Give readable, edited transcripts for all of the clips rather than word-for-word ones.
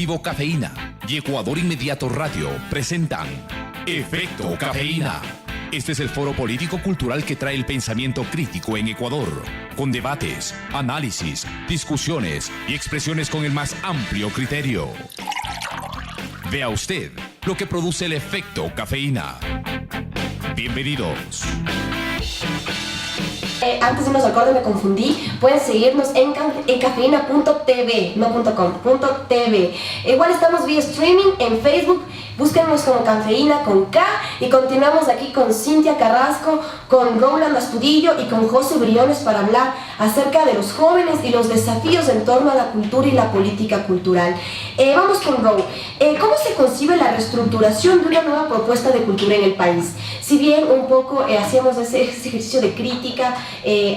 Colectivo Cafeína y Ecuador Inmediato Radio presentan Efecto Cafeína. Este es el foro político-cultural que trae el pensamiento crítico en Ecuador, con debates, análisis, discusiones y expresiones con el más amplio criterio. Vea usted lo que produce el efecto cafeína. Bienvenidos. Antes de irnos al corte me confundí. Pueden seguirnos en cafeína.tv, no .com, .tv. Igual estamos vía streaming en Facebook. Búsquenos como Cafeína con K. Y continuamos aquí con Cintia Carrasco, con Roland Astudillo y con José Briones para hablar acerca de los jóvenes y los desafíos en torno a la cultura y la política cultural. Vamos con Ro. ¿Cómo se concibe la reestructuración de una nueva propuesta de cultura en el país? Si bien un poco hacíamos ese ejercicio de crítica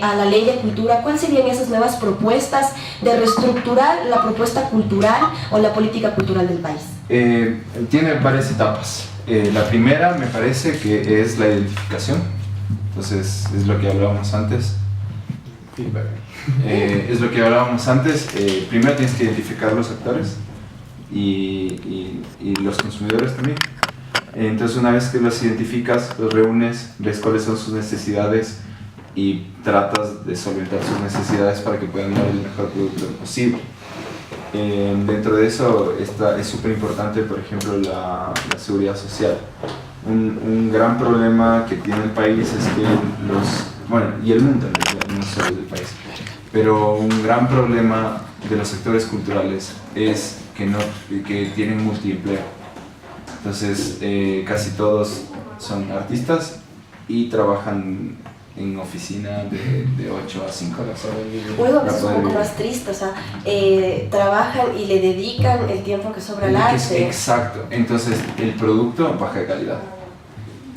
a la ley de cultura, ¿cuáles serían esas nuevas propuestas de reestructurar la propuesta cultural o la política cultural del país? Tiene varias etapas. La primera me parece que es la identificación. Entonces es lo que hablábamos antes. Es lo que hablábamos antes. Primero tienes que identificar los actores y los consumidores también. Entonces una vez que los identificas, los reúnes, ves cuáles son sus necesidades y tratas de solventar sus necesidades para que puedan dar el mejor producto posible. Dentro de eso es súper importante, por ejemplo, la seguridad social. Un gran problema que tiene el país es que y el mundo, no solo del país, pero un gran problema de los sectores culturales es que tienen multiempleo. Entonces casi todos son artistas y trabajan en oficina de 8 a 5 horas. Bueno, es un poco más triste, o sea, trabajan y le dedican el tiempo que sobra al arte. Exacto, entonces el producto baja de calidad.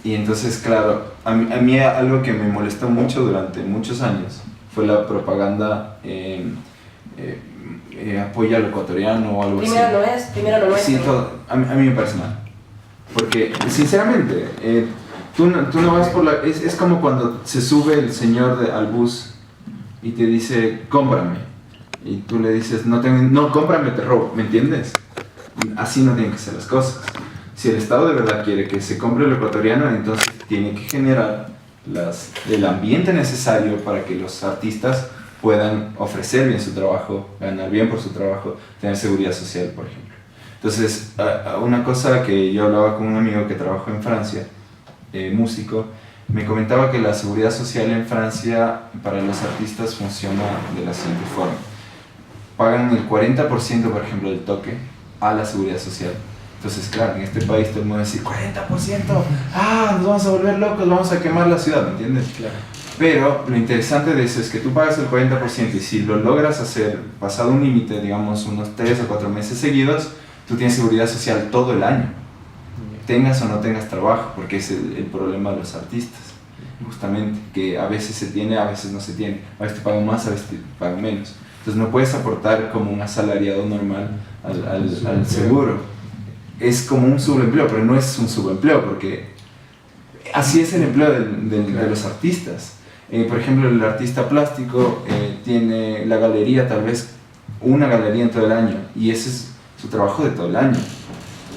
Y entonces, claro, a mí algo que me molestó mucho durante muchos años fue la propaganda apoya al ecuatoriano o algo primero así. Primero lo nuestro. Sí, a mí me parece mal. Porque, sinceramente, tú no vas por la... Es como cuando se sube el señor al bus y te dice, cómprame. Y tú le dices, no, cómprame, te robo. ¿Me entiendes? Así no tienen que ser las cosas. Si el Estado de verdad quiere que se compre lo ecuatoriano, entonces tiene que generar el ambiente necesario para que los artistas puedan ofrecer bien su trabajo, ganar bien por su trabajo, tener seguridad social, por ejemplo. Entonces, una cosa que yo hablaba con un amigo que trabajó en Francia, músico, me comentaba que la seguridad social en Francia para los artistas funciona de la siguiente forma. Pagan el 40%, por ejemplo, del toque a la seguridad social. Entonces, claro, en este país todo el mundo va a decir, 40%, nos vamos a volver locos, vamos a quemar la ciudad, ¿me entiendes? Claro. Pero lo interesante de eso es que tú pagas el 40% y si lo logras hacer pasado un límite, digamos unos 3 o 4 meses seguidos, tú tienes seguridad social todo el año. Tengas o no tengas trabajo, porque es el problema de los artistas, justamente, que a veces se tiene, a veces no se tiene, a veces te pagan más, a veces te pagan menos. Entonces no puedes aportar como un asalariado normal al seguro. Es como un subempleo, pero no es un subempleo, porque así es el empleo de los artistas. Por ejemplo, el artista plástico tiene la galería, tal vez una galería en todo el año, y ese es su trabajo de todo el año.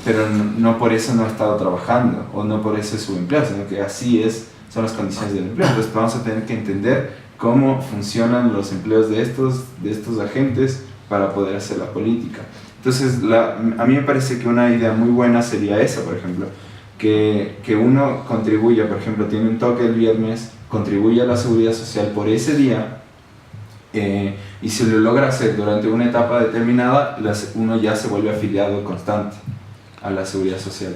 Pero no por eso no ha estado trabajando, o no por eso es su empleo, sino que así son las condiciones del empleo. Entonces vamos a tener que entender cómo funcionan los empleos de estos agentes para poder hacer la política. Entonces a mí me parece que una idea muy buena sería esa, por ejemplo, que uno contribuya, por ejemplo, tiene un toque el viernes, contribuye a la seguridad social por ese día, y si lo logra hacer durante una etapa determinada, uno ya se vuelve afiliado constante a la seguridad social.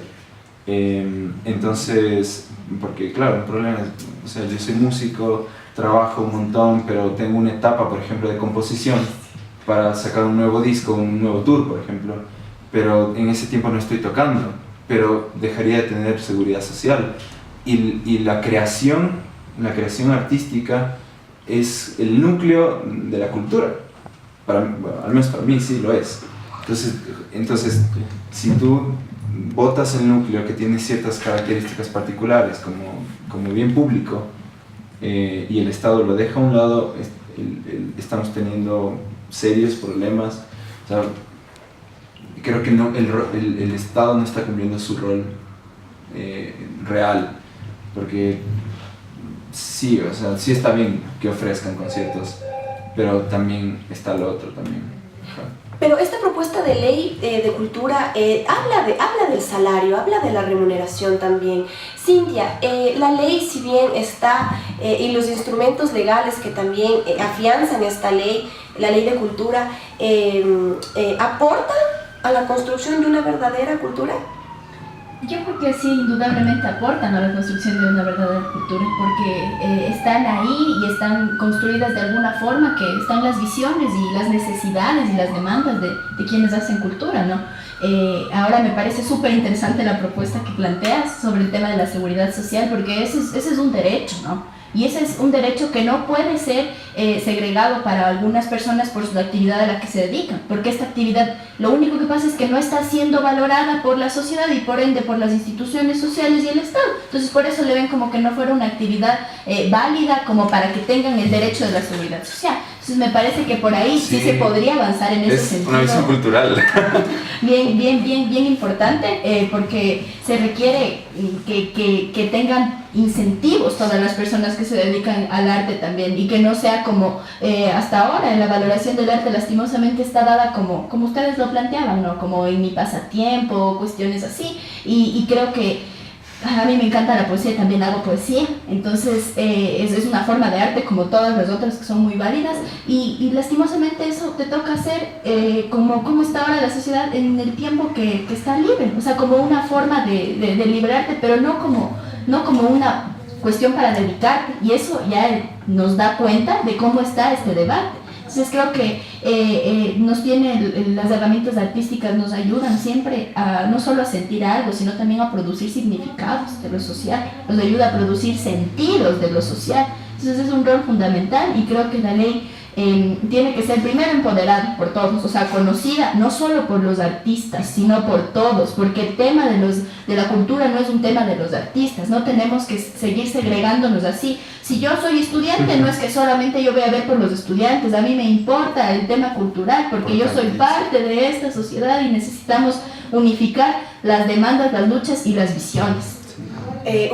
Entonces, porque claro, el problema es, o sea, yo soy músico, trabajo un montón, pero tengo una etapa, por ejemplo, de composición para sacar un nuevo disco, un nuevo tour, por ejemplo, pero en ese tiempo no estoy tocando, pero dejaría de tener seguridad social. Y la creación artística es el núcleo de la cultura, al menos para mí sí lo es. Entonces si tú botas el núcleo que tiene ciertas características particulares como bien público, y el Estado lo deja a un lado, estamos teniendo serios problemas. O sea, creo que no, el Estado no está cumpliendo su rol real, porque sí, o sea, sí está bien que ofrezcan conciertos, pero también está lo otro también. Ajá. Pero esta propuesta de ley de cultura habla del salario, habla de la remuneración también. Cintia, la ley, si bien está, y los instrumentos legales que también afianzan esta ley, la ley de cultura, ¿aportan a la construcción de una verdadera cultura? Yo creo que sí, indudablemente aportan a la construcción de una verdadera cultura, porque están ahí y están construidas de alguna forma, que están las visiones y las necesidades y las demandas de quienes hacen cultura, ¿no? Ahora me parece súper interesante la propuesta que planteas sobre el tema de la seguridad social, porque ese es un derecho, ¿no? Y ese es un derecho que no puede ser segregado para algunas personas por la actividad a la que se dedican, porque esta actividad, lo único que pasa es que no está siendo valorada por la sociedad y por ende por las instituciones sociales y el Estado. Entonces por eso le ven como que no fuera una actividad válida como para que tengan el derecho de la seguridad social. Entonces me parece que por ahí sí se podría avanzar en ese sentido. Es una visión cultural. Bien importante, porque se requiere que tengan incentivos todas las personas que se dedican al arte también, y que no sea como hasta ahora en la valoración del arte lastimosamente está dada como ustedes lo planteaban, ¿no? Como en mi pasatiempo, cuestiones así, y creo que a mí me encanta la poesía, también hago poesía, entonces es una forma de arte como todas las otras que son muy válidas, y lastimosamente eso te toca hacer como está ahora la sociedad en el tiempo que está libre, o sea, como una forma de liberarte, pero no como una cuestión para dedicarte, y eso ya nos da cuenta de cómo está este debate. Entonces creo que las herramientas artísticas nos ayudan siempre a no solo a sentir algo, sino también a producir significados de lo social, nos ayuda a producir sentidos de lo social. Entonces es un rol fundamental, y creo que la ley tiene que ser primero empoderada por todos, o sea, conocida no solo por los artistas, sino por todos, porque el tema de la cultura no es un tema de los artistas, no tenemos que seguir segregándonos así. Si yo soy estudiante, no es que solamente yo voy a ver por los estudiantes, a mí me importa el tema cultural, porque yo soy parte de esta sociedad y necesitamos unificar las demandas, las luchas y las visiones.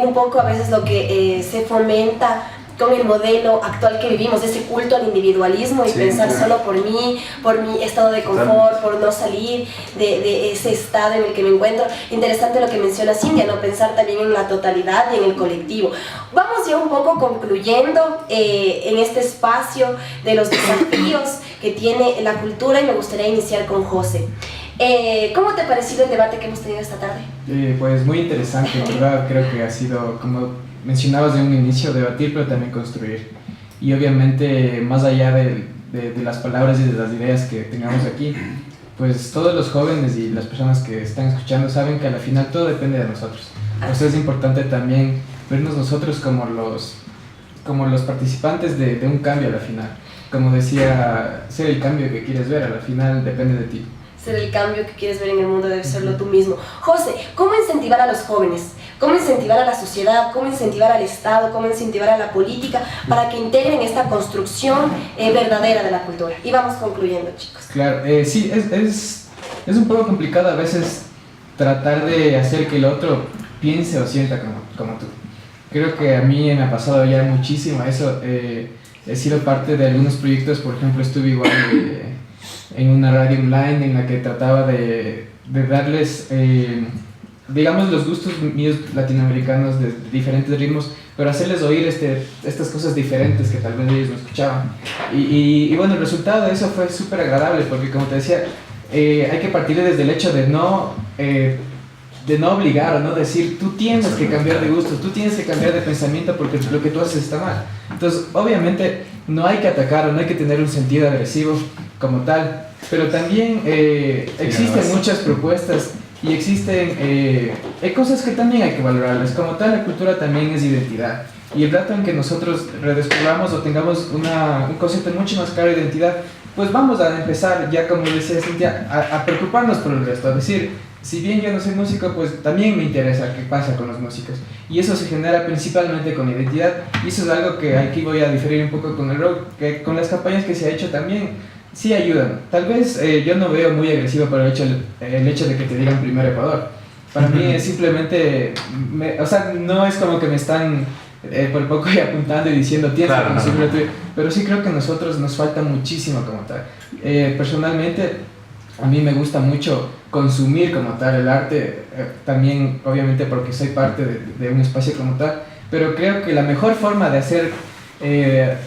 Un poco a veces lo que se fomenta con el modelo actual que vivimos, ese culto al individualismo y pensar solo por mi estado de confort, por no salir de ese estado en el que me encuentro. Interesante lo que menciona Cintia, ¿no? Pensar también en la totalidad y en el colectivo. Vamos ya un poco concluyendo en este espacio de los desafíos que tiene la cultura, y me gustaría iniciar con José. ¿Cómo te ha parecido el debate que hemos tenido esta tarde? Pues muy interesante, ¿verdad? Creo que ha sido, como mencionabas de un inicio, debatir pero también construir, y obviamente más allá de las palabras y de las ideas que tengamos aquí, pues todos los jóvenes y las personas que están escuchando saben que al final todo depende de nosotros. Pues es importante también vernos nosotros como los participantes de un cambio a la final. Como decía, ser el cambio que quieres ver, a la final depende de ti. Ser el cambio que quieres ver en el mundo debe serlo tú mismo. José, ¿cómo incentivar a los jóvenes? ¿Cómo incentivar a la sociedad? ¿Cómo incentivar al Estado? ¿Cómo incentivar a la política para que integren esta construcción verdadera de la cultura? Y vamos concluyendo, chicos. Claro, sí, es un poco complicado a veces tratar de hacer que el otro piense o sienta como tú. Creo que a mí me ha pasado ya muchísimo eso. He sido parte de algunos proyectos, por ejemplo, estuve igual en una radio online en la que trataba de darles, digamos, los gustos míos latinoamericanos de diferentes ritmos, pero hacerles oír estas cosas diferentes que tal vez ellos no escuchaban. Y bueno, el resultado de eso fue súper agradable, porque como te decía, hay que partir desde el hecho de no obligar o no decir, tú tienes que cambiar de gustos, tú tienes que cambiar de pensamiento porque lo que tú haces está mal. Entonces, obviamente, no hay que atacar o no hay que tener un sentido agresivo como tal, pero también existen muchas propuestas y existen cosas que también hay que valorarlas. Como tal, la cultura también es identidad. Y el rato en que nosotros redescubramos o tengamos un concepto mucho más claro de identidad, pues vamos a empezar, ya como decía Cintia, a preocuparnos por el resto. A decir, si bien yo no soy músico, pues también me interesa qué pasa con los músicos. Y eso se genera principalmente con identidad. Y eso es algo que aquí voy a diferir un poco con el rock, que con las campañas que se ha hecho también, sí ayudan. Tal vez yo no veo muy agresivo por el hecho de que te digan primero Ecuador. Para mí es simplemente, o sea, no es como que me están por poco y apuntando y diciendo tienes que consumir lo tuyo, pero sí creo que a nosotros nos falta muchísimo como tal. Personalmente, a mí me gusta mucho consumir como tal el arte, también obviamente porque soy parte de un espacio como tal, pero creo que la mejor forma de hacer, de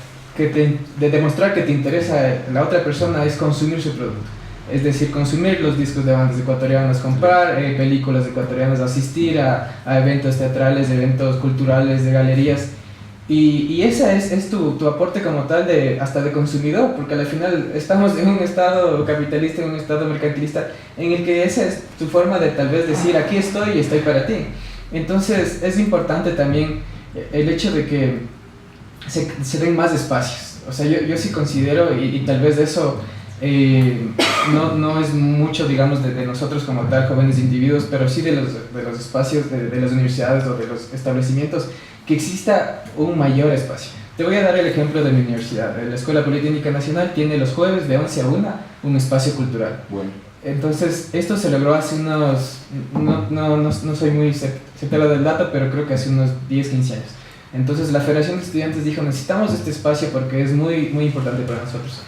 demostrar que te interesa la otra persona es consumir su producto. Es decir, consumir los discos de bandas ecuatorianas, comprar películas ecuatorianas, asistir a eventos teatrales, eventos culturales, de galerías. Y ese es tu aporte como tal, hasta de consumidor, porque al final estamos en un estado capitalista, en un estado mercantilista, en el que esa es tu forma de tal vez decir, aquí estoy y estoy para ti. Entonces es importante también el hecho de que se den más espacios. O sea, yo sí considero, y tal vez eso no es mucho, digamos, de nosotros como tal, jóvenes individuos, pero sí de los espacios de las universidades o de los establecimientos, que exista un mayor espacio. Te voy a dar el ejemplo de mi universidad. La Escuela Politécnica Nacional tiene los jueves de 11 a 1 un espacio cultural. Bueno. Entonces, esto se logró hace unos, no soy muy certero del dato, pero creo que hace unos 10, 15 años. Entonces, la Federación de Estudiantes dijo, necesitamos este espacio porque es muy, muy importante para nosotros.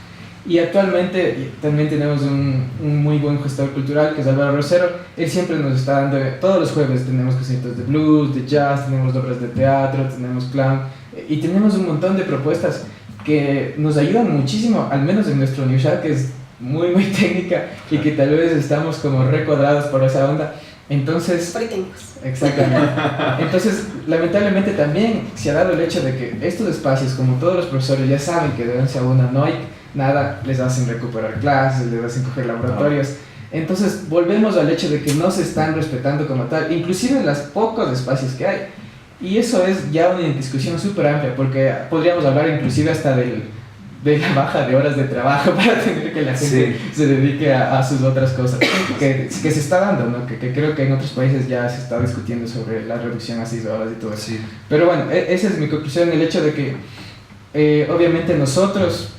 Y actualmente también tenemos un muy buen gestor cultural, que es Álvaro Rosero. Él siempre nos está dando, todos los jueves tenemos conciertos de blues, de jazz, tenemos obras de teatro, tenemos clown, y tenemos un montón de propuestas que nos ayudan muchísimo, al menos en nuestra universidad, que es muy, muy técnica y que tal vez estamos como recuadrados por esa onda. Entonces, Politécnicos. exactamente. Entonces, lamentablemente también se ha dado el hecho de que estos espacios, como todos los profesores ya saben que de 11 a 1 no hay nada, les hacen recuperar clases, les hacen coger laboratorios. Entonces, volvemos al hecho de que no se están respetando como tal, inclusive en los pocos espacios que hay. Y eso es ya una discusión súper amplia, porque podríamos hablar inclusive hasta de la baja de horas de trabajo para tener que la gente se dedique a sus otras cosas, que se está dando, ¿no? Que creo que en otros países ya se está discutiendo sobre la reducción a 6 horas y todo eso. Sí. Pero bueno, esa es mi conclusión, el hecho de que obviamente nosotros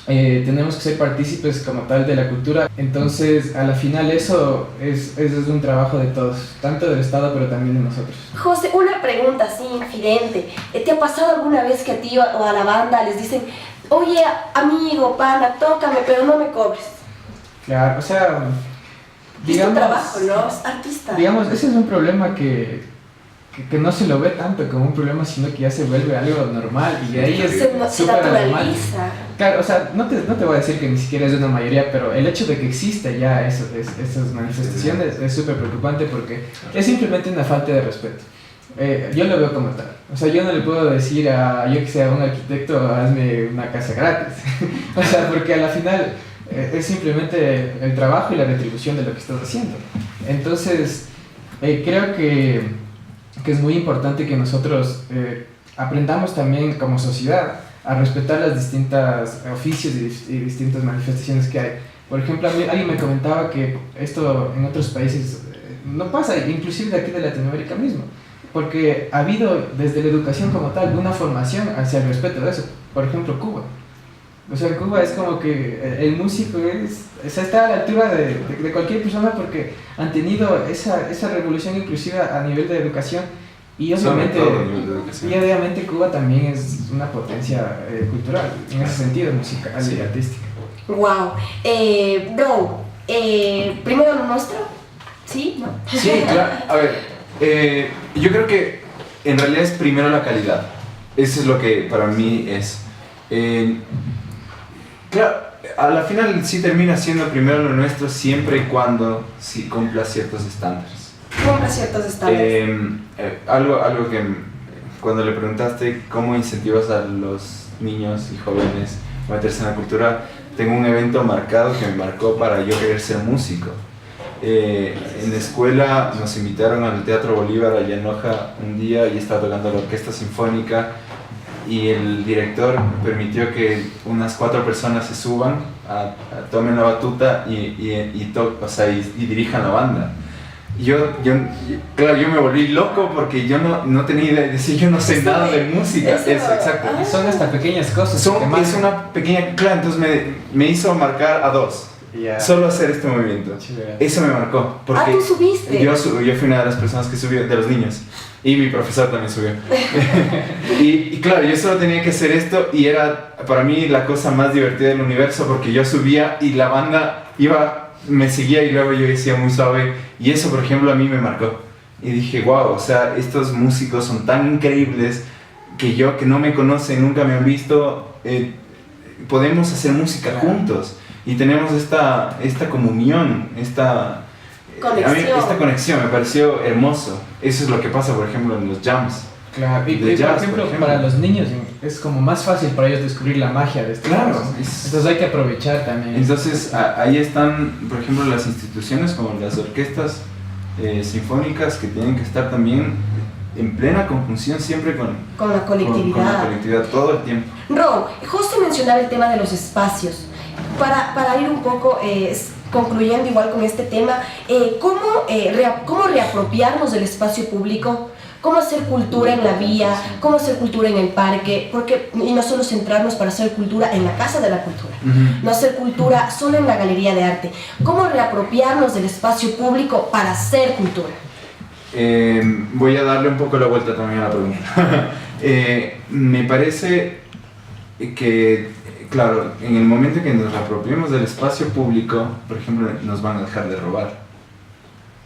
tenemos que ser partícipes como tal de la cultura. Entonces, a la final eso es un trabajo de todos, tanto del Estado pero también de nosotros. José, una pregunta así, infidente. ¿Te ha pasado alguna vez que a ti o a la banda les dicen, oye, amigo, pana, tócame, pero no me cobres? Claro, o sea, digamos... Es tu trabajo, ¿no? Es artista. Digamos, ese es un problema que no se lo ve tanto como un problema, sino que ya se vuelve algo normal y de ahí es se naturaliza. Claro, o sea, no te voy a decir que ni siquiera es de una mayoría, pero el hecho de que existe ya esas manifestaciones es súper preocupante porque es simplemente una falta de respeto. Yo lo veo como tal. O sea, yo no le puedo decir yo que sea un arquitecto, hazme una casa gratis. O sea, porque a la final es simplemente el trabajo y la retribución de lo que estás haciendo. Entonces, creo que es muy importante que nosotros aprendamos también como sociedad a respetar las distintas oficios y distintas manifestaciones que hay. Por ejemplo, alguien me comentaba que esto en otros países no pasa, inclusive de aquí de Latinoamérica mismo, porque ha habido desde la educación como tal una formación hacia el respeto de eso. Por ejemplo, Cuba. O sea, Cuba es como que el músico está a la altura de cualquier persona porque han tenido esa revolución inclusive a nivel de educación y obviamente Cuba también es una potencia cultural en ese sentido, musical y artística. Wow. Bro, primero lo nuestro, ¿sí? ¿No? Sí, claro. A ver, yo creo que en realidad es primero la calidad. Eso es lo que para mí es. Claro, a la final sí termina siendo primero lo nuestro siempre y cuando sí cumpla ciertos estándares. Cumpla ciertos estándares. Algo que cuando le preguntaste cómo incentivas a los niños y jóvenes a meterse en la cultura, tengo un evento marcado que me marcó para yo querer ser músico. En la escuela nos invitaron al Teatro Bolívar allá en Loja un día y estaba tocando la orquesta sinfónica y el director permitió que unas 4 personas se suban, tomen la batuta y dirijan la banda. Claro, yo me volví loco porque yo no tenía idea, decía, yo no sé nada de música. Eso, exacto. Y son hasta pequeñas cosas. Es una pequeña, claro, entonces me hizo marcar a 2. Yeah. Solo hacer este movimiento. Eso me marcó. Porque ¿tú subiste? Yo fui una de las personas que subió, de los niños. Y mi profesor también subió. y claro, yo solo tenía que hacer esto y era para mí la cosa más divertida del universo porque yo subía y la banda me seguía y luego yo decía muy suave. Y eso, por ejemplo, a mí me marcó. Y dije, wow, o sea, estos músicos son tan increíbles que no me conocen, nunca me han visto, podemos hacer música juntos. Y tenemos esta comunión, esta conexión me pareció hermoso. Eso es lo que pasa, por ejemplo, en los jams. Claro, y por ejemplo, para los niños es como más fácil para ellos descubrir la magia de esto. Claro. Entonces hay que aprovechar también. Entonces ahí están, por ejemplo, las instituciones como las orquestas sinfónicas que tienen que estar también en plena conjunción siempre con la colectividad. Con la colectividad todo el tiempo. Ron, justo mencionaba el tema de los espacios. Para ir un poco concluyendo igual con este tema, ¿cómo reapropiarnos del espacio público? ¿Cómo hacer cultura en la vía? ¿Cómo hacer cultura en el parque? Y no solo centrarnos para hacer cultura en la Casa de la Cultura, no hacer cultura solo en la Galería de Arte. ¿Cómo reapropiarnos del espacio público para hacer cultura? Voy a darle un poco la vuelta también a la pregunta. Me parece que, claro, en el momento que nos reapropiemos del espacio público, por ejemplo, nos van a dejar de robar,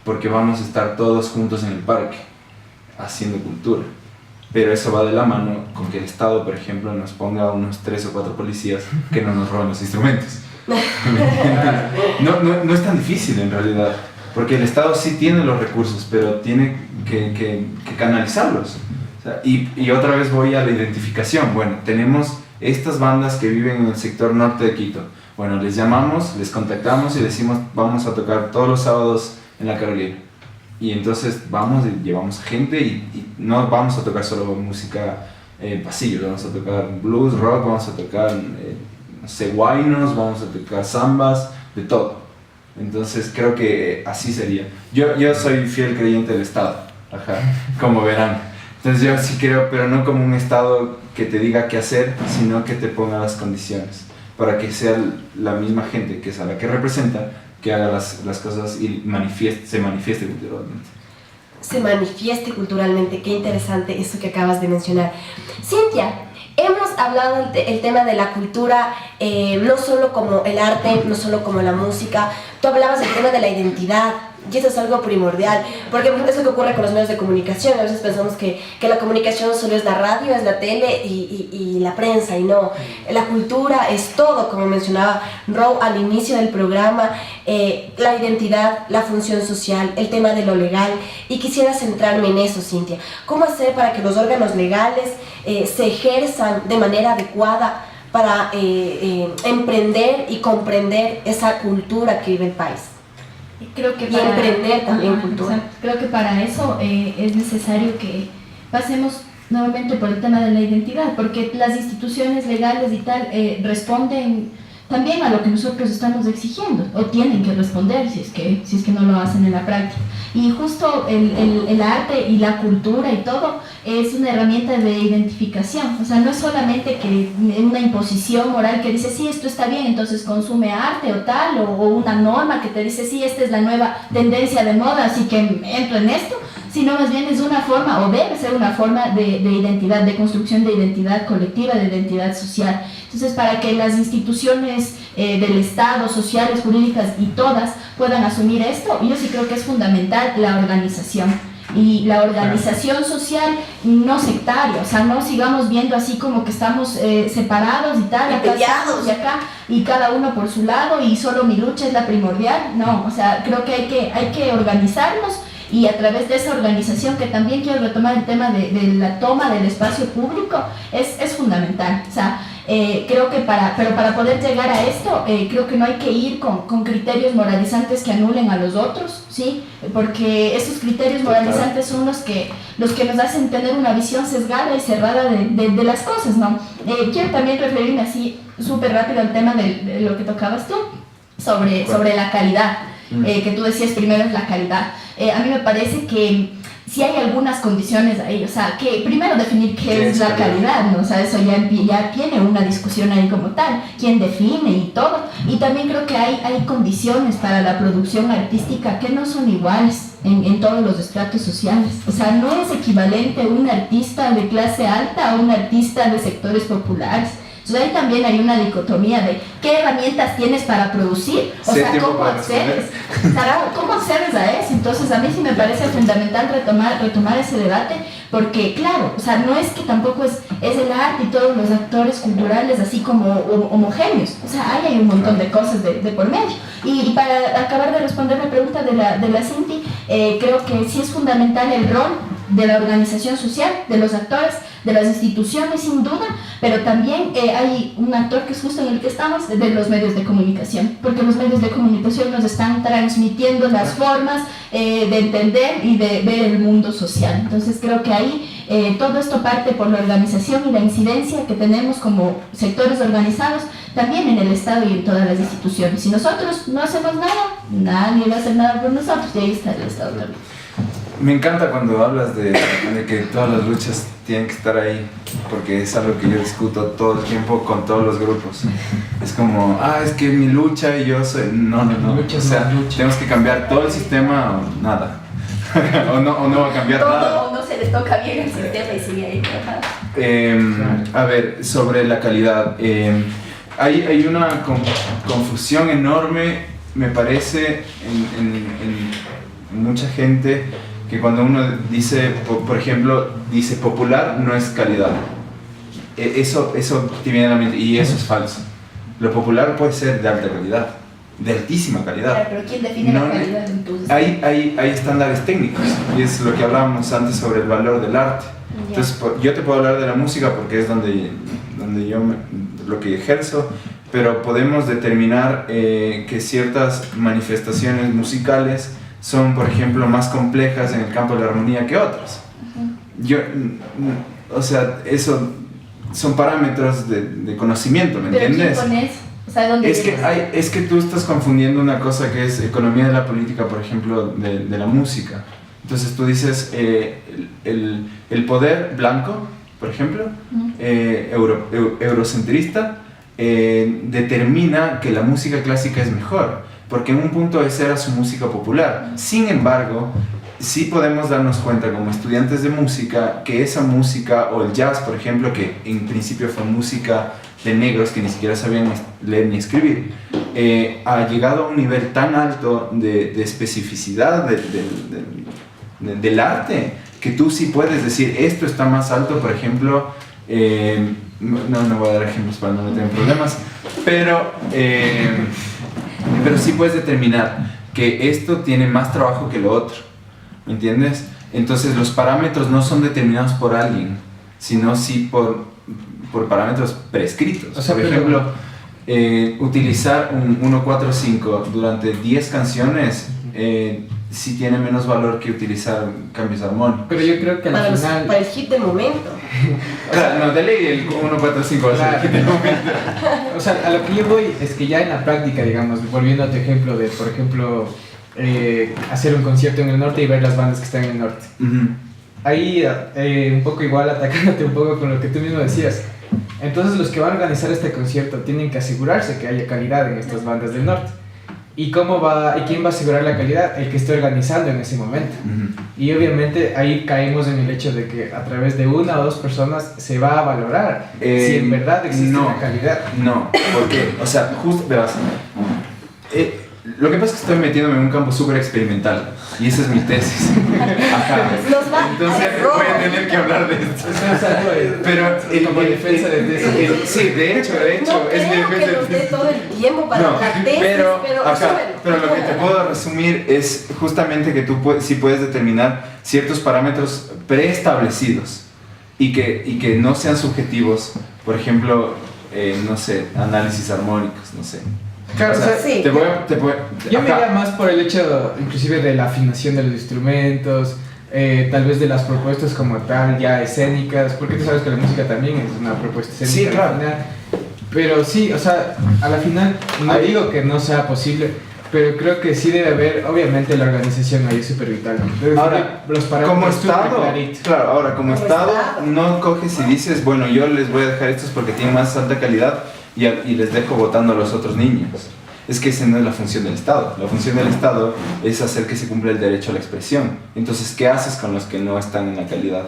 porque vamos a estar todos juntos en el parque, haciendo cultura. Pero eso va de la mano con que el Estado, por ejemplo, nos ponga unos 3 o 4 policías que no nos roben los instrumentos. No es tan difícil en realidad, porque el Estado sí tiene los recursos, pero tiene que canalizarlos. O sea, y otra vez voy a la identificación. Bueno, tenemos estas bandas que viven en el sector norte de Quito. Bueno, les llamamos, les contactamos y decimos, vamos a tocar todos los sábados en la Carolina. Y entonces vamos y llevamos gente y no vamos a tocar solo música pasillo, vamos a tocar blues, rock, vamos a tocar guaynos, vamos a tocar zambas, de todo. Entonces creo que así sería. Yo soy fiel creyente del Estado, como verán. Entonces yo sí creo, pero no como un Estado que te diga qué hacer, sino que te ponga las condiciones para que sea la misma gente que es a la que representa, que haga las cosas y se manifieste culturalmente. Se manifieste culturalmente, qué interesante eso que acabas de mencionar. Cintia, hemos hablado el tema de la cultura, no solo como el arte, no solo como la música. Tú hablabas del tema de la identidad, y eso es algo primordial, porque es lo que ocurre con los medios de comunicación. A veces pensamos que la comunicación solo es la radio, es la tele y la prensa, y no. La cultura es todo, como mencionaba Ro al inicio del programa, la identidad, la función social, el tema de lo legal, y quisiera centrarme en eso, Cintia. ¿Cómo hacer para que los órganos legales se ejerzan de manera adecuada para emprender y comprender esa cultura que vive el país? Creo que emprender también cultura. Exacto. Creo que para eso es necesario que pasemos nuevamente por el tema de la identidad, porque las instituciones legales y tal responden también a lo que nosotros estamos exigiendo, o tienen que responder si es que no lo hacen en la práctica. Y justo el arte y la cultura y todo es una herramienta de identificación. O sea, no es solamente que una imposición moral que dice, sí, esto está bien, entonces consume arte o tal, o una norma que te dice, sí, esta es la nueva tendencia de moda, así que entro en esto, sino más bien es una forma, o debe ser una forma de identidad, de construcción de identidad colectiva, de identidad social. Entonces, para que las instituciones del Estado, sociales, jurídicas y todas puedan asumir esto, yo sí creo que es fundamental la organización. Y la organización social no sectaria, o sea, no sigamos viendo así como que estamos separados y tal, acá estamos y acá, y cada uno por su lado, y solo mi lucha es la primordial. No, o sea, creo que hay que organizarnos, y a través de esa organización, que también quiero retomar el tema de la toma del espacio público, es fundamental. O sea, creo que para poder llegar a esto, creo que no hay que ir con criterios moralizantes que anulen a los otros, ¿sí? Porque esos criterios moralizantes son los que nos hacen tener una visión sesgada y cerrada de las cosas, ¿no? Quiero también referirme así súper rápido al tema de lo que tocabas tú, sobre la calidad. que tú decías primero es la calidad. A mí me parece que sí hay algunas condiciones ahí, o sea, que primero definir qué es la calidad, ¿no? O sea, eso ya tiene una discusión ahí como tal, quién define y todo. Y también creo que hay condiciones para la producción artística que no son iguales en todos los estratos sociales. O sea, no es equivalente un artista de clase alta a un artista de sectores populares. Entonces ahí también hay una dicotomía de qué herramientas tienes para producir, o sea, cómo accedes a eso. Entonces a mí sí me parece fundamental retomar ese debate, porque claro, o sea, no es que tampoco es el arte y todos los actores culturales así como homogéneos, o sea, hay un montón de cosas de por medio. Y para acabar de responder la pregunta de la Cinti, creo que sí es fundamental el rol de la organización social, de los actores, de las instituciones sin duda, pero también hay un actor que es justo en el que estamos, de los medios de comunicación, porque los medios de comunicación nos están transmitiendo las formas de entender y de ver el mundo social. Entonces creo que ahí todo esto parte por la organización y la incidencia que tenemos como sectores organizados también en el Estado y en todas las instituciones. Si nosotros no hacemos nada, nadie va a hacer nada por nosotros, y ahí está el Estado también. Me encanta cuando hablas de que todas las luchas tienen que estar ahí, porque es algo que yo discuto todo el tiempo con todos los grupos. Es como, es que mi lucha y yo soy... No. O sea, tenemos que cambiar todo el sistema o nada. o no va a cambiar nada. O no se les toca bien el sistema y sigue ahí. A ver, sobre la calidad. Hay una confusión enorme, me parece, en mucha gente, que cuando uno dice, por ejemplo, dice popular no es calidad. Eso te viene a la mente, y eso es falso. Lo popular puede ser de alta calidad, de altísima calidad. Claro, pero ¿quién define la calidad entonces? Hay estándares técnicos, y es lo que hablábamos antes sobre el valor del arte. Entonces, yo te puedo hablar de la música porque es donde yo lo que ejerzo, pero podemos determinar que ciertas manifestaciones musicales son, por ejemplo, más complejas en el campo de la armonía que otras. O sea, eso son parámetros de conocimiento, ¿me entiendes? ¿Pero quién pone eso? O sea, ¿dónde es que tú estás confundiendo una cosa que es economía de la política, por ejemplo, de la música. Entonces tú dices, el poder blanco, por ejemplo, eurocentrista, determina que la música clásica es mejor, porque en un punto esa era su música popular. Sin embargo, sí podemos darnos cuenta como estudiantes de música que esa música, o el jazz, por ejemplo, que en principio fue música de negros que ni siquiera sabían leer ni escribir, ha llegado a un nivel tan alto de especificidad del arte, que tú sí puedes decir, esto está más alto, por ejemplo, no voy a dar ejemplos para no meter en problemas, pero sí puedes determinar que esto tiene más trabajo que lo otro, ¿me entiendes? Entonces los parámetros no son determinados por alguien, sino sí por parámetros prescritos. O sea, por ejemplo, utilizar un 1-4-5 durante 10 canciones sí tiene menos valor que utilizar cambios armónicos. Pero yo creo que al final... Para el hit de momento. Claro, no, de ley el 1-4-5 va a ser el hit de momento. O sea, a lo que yo voy es que ya en la práctica, digamos, volviendo a tu ejemplo de, por ejemplo, hacer un concierto en el norte y ver las bandas que están en el norte. Ahí, un poco igual, atacándote un poco con lo que tú mismo decías. Entonces los que van a organizar este concierto tienen que asegurarse que haya calidad en estas bandas del norte. ¿Y quién va a asegurar la calidad? El que esté organizando en ese momento. Y obviamente ahí caemos en el hecho de que a través de una o dos personas se va a valorar si en verdad existe una calidad. No, porque, o sea, justo, verás, lo que pasa es que estoy metiéndome en un campo súper experimental, y esa es mi tesis. Ajá. Entonces voy a tener que hablar de esto. Pero como defensa de tesis. Sí, de hecho, No es mi creo defensa que de nos dé tesis. todo el tiempo para la tesis, pero lo que te puedo resumir es justamente que tú sí puedes determinar ciertos parámetros preestablecidos y que no sean subjetivos. Por ejemplo, no sé, análisis armónicos, no sé. Claro, o sea, sí. Yo me iría más por el hecho, inclusive, de la afinación de los instrumentos, tal vez de las propuestas como tal, ya escénicas, porque tú sabes que la música también es una propuesta escénica. Sí, claro. Pero sí, o sea, a la final no digo que no sea posible, pero creo que sí debe haber, obviamente la organización ahí es súper vital, ¿no? Debe Ahora, los parámetros como súper Estado, claritos. claro, ahora como Como Estado, Estado. no coges y dices, bueno, yo les voy a dejar estos porque tienen más alta calidad y les dejo votando a los otros niños. Es que esa no es la función del Estado. La función del Estado es hacer que se cumpla el derecho a la expresión. Entonces, ¿qué haces con los que no están en la calidad?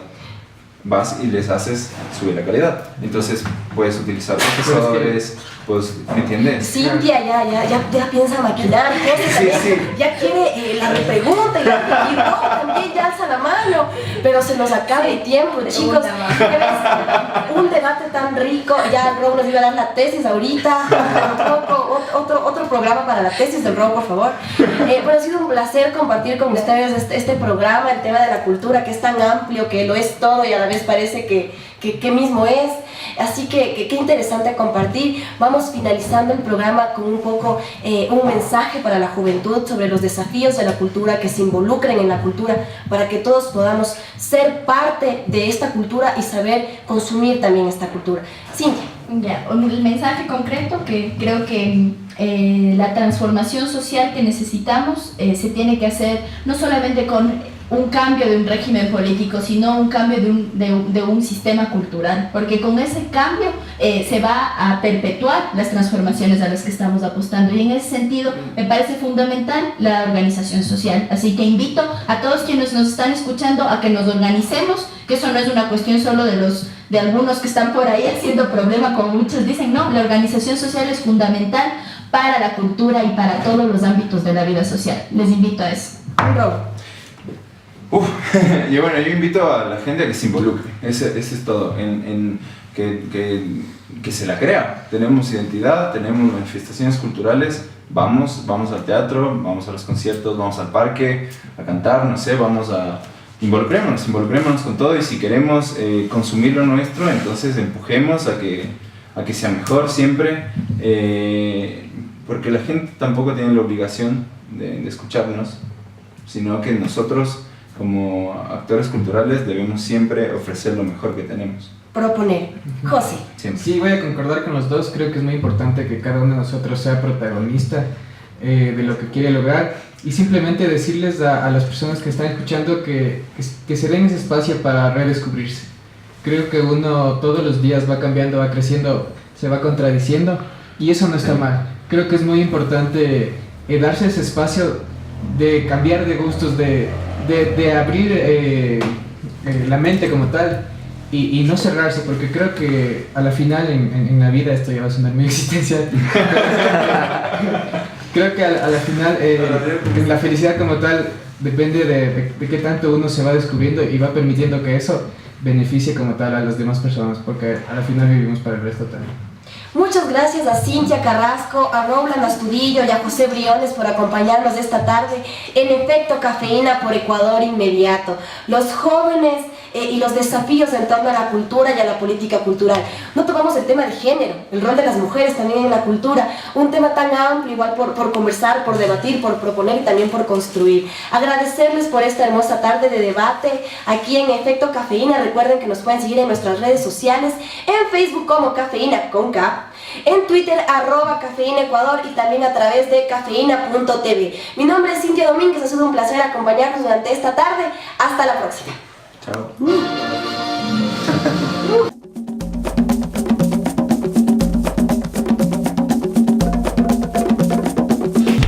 Vas y les haces subir la calidad. Entonces, puedes utilizar profesores, pues, ¿me entiendes? Cintia ya piensa maquinar, José Sí, también sí. ya quiere la repregunta y Rob también ya alza la mano, pero se nos acaba el tiempo, chicos. ¿Qué ves? Un debate tan rico, ya Rob nos iba a dar la tesis ahorita, otro programa para la tesis del Rob, por favor. Pero ha sido un placer compartir con ustedes este programa, el tema de la cultura, que es tan amplio, que lo es todo y a la vez parece que mismo es. Así que qué interesante compartir. Vamos finalizando el programa con un poco un mensaje para la juventud sobre los desafíos de la cultura, que se involucren en la cultura, para que todos podamos ser parte de esta cultura y saber consumir también esta cultura. Cintia. Ya, el mensaje concreto que creo que la transformación social que necesitamos se tiene que hacer no solamente con un cambio de un régimen político, sino un cambio de un sistema cultural, porque con ese cambio se va a perpetuar las transformaciones a las que estamos apostando, y en ese sentido me parece fundamental la organización social. Así que invito a todos quienes nos están escuchando a que nos organicemos, que eso no es una cuestión solo de algunos que están por ahí haciendo problema, como muchos dicen. No, la organización social es fundamental para la cultura y para todos los ámbitos de la vida social. Les invito a eso. Rob. Y bueno, yo invito a la gente a que se involucre, ese es todo, que se la crea. Tenemos identidad, tenemos manifestaciones culturales, vamos al teatro, vamos a los conciertos, vamos al parque a cantar, no sé, involucrémonos con todo, y si queremos consumir lo nuestro, entonces empujemos a que sea mejor siempre, porque la gente tampoco tiene la obligación de escucharnos, sino que nosotros, como actores culturales, debemos siempre ofrecer lo mejor que tenemos. Proponer. José. Siempre. Sí, voy a concordar con los dos. Creo que es muy importante que cada uno de nosotros sea protagonista de lo que quiere lograr, y simplemente decirles a las personas que están escuchando que se den ese espacio para redescubrirse. Creo que uno todos los días va cambiando, va creciendo, se va contradiciendo, y eso no está mal. Creo que es muy importante darse ese espacio de cambiar de gustos, de abrir la mente como tal, y no cerrarse, porque creo que a la final en la vida, esto ya va a sonar muy existencial, creo que a la final la felicidad como tal depende de qué tanto uno se va descubriendo y va permitiendo que eso beneficie como tal a las demás personas, porque a la final vivimos para el resto también. Muchas gracias a Cintia Carrasco, a Roland Astudillo y a José Briones por acompañarnos esta tarde en Efecto Cafeína por Ecuador Inmediato. Los jóvenes y los desafíos en torno a la cultura y a la política cultural. No tomamos el tema de género, el rol de las mujeres también en la cultura, un tema tan amplio, igual por conversar, por debatir, por proponer y también por construir. Agradecerles por esta hermosa tarde de debate aquí en Efecto Cafeína. Recuerden que nos pueden seguir en nuestras redes sociales, en Facebook como Cafeína con K, en Twitter @Cafeína Ecuador, y también a través de cafeína.tv. Mi nombre es Cintia Domínguez, ha sido un placer acompañarnos durante esta tarde. Hasta la próxima. Chao.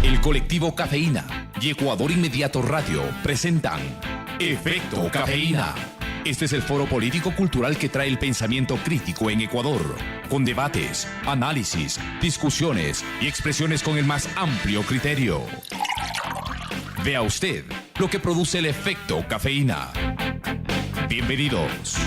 El colectivo Cafeína y Ecuador Inmediato Radio presentan Efecto Cafeína. Este es el foro político-cultural que trae el pensamiento crítico en Ecuador, con debates, análisis, discusiones y expresiones con el más amplio criterio. Vea usted lo que produce el efecto cafeína. Bienvenidos.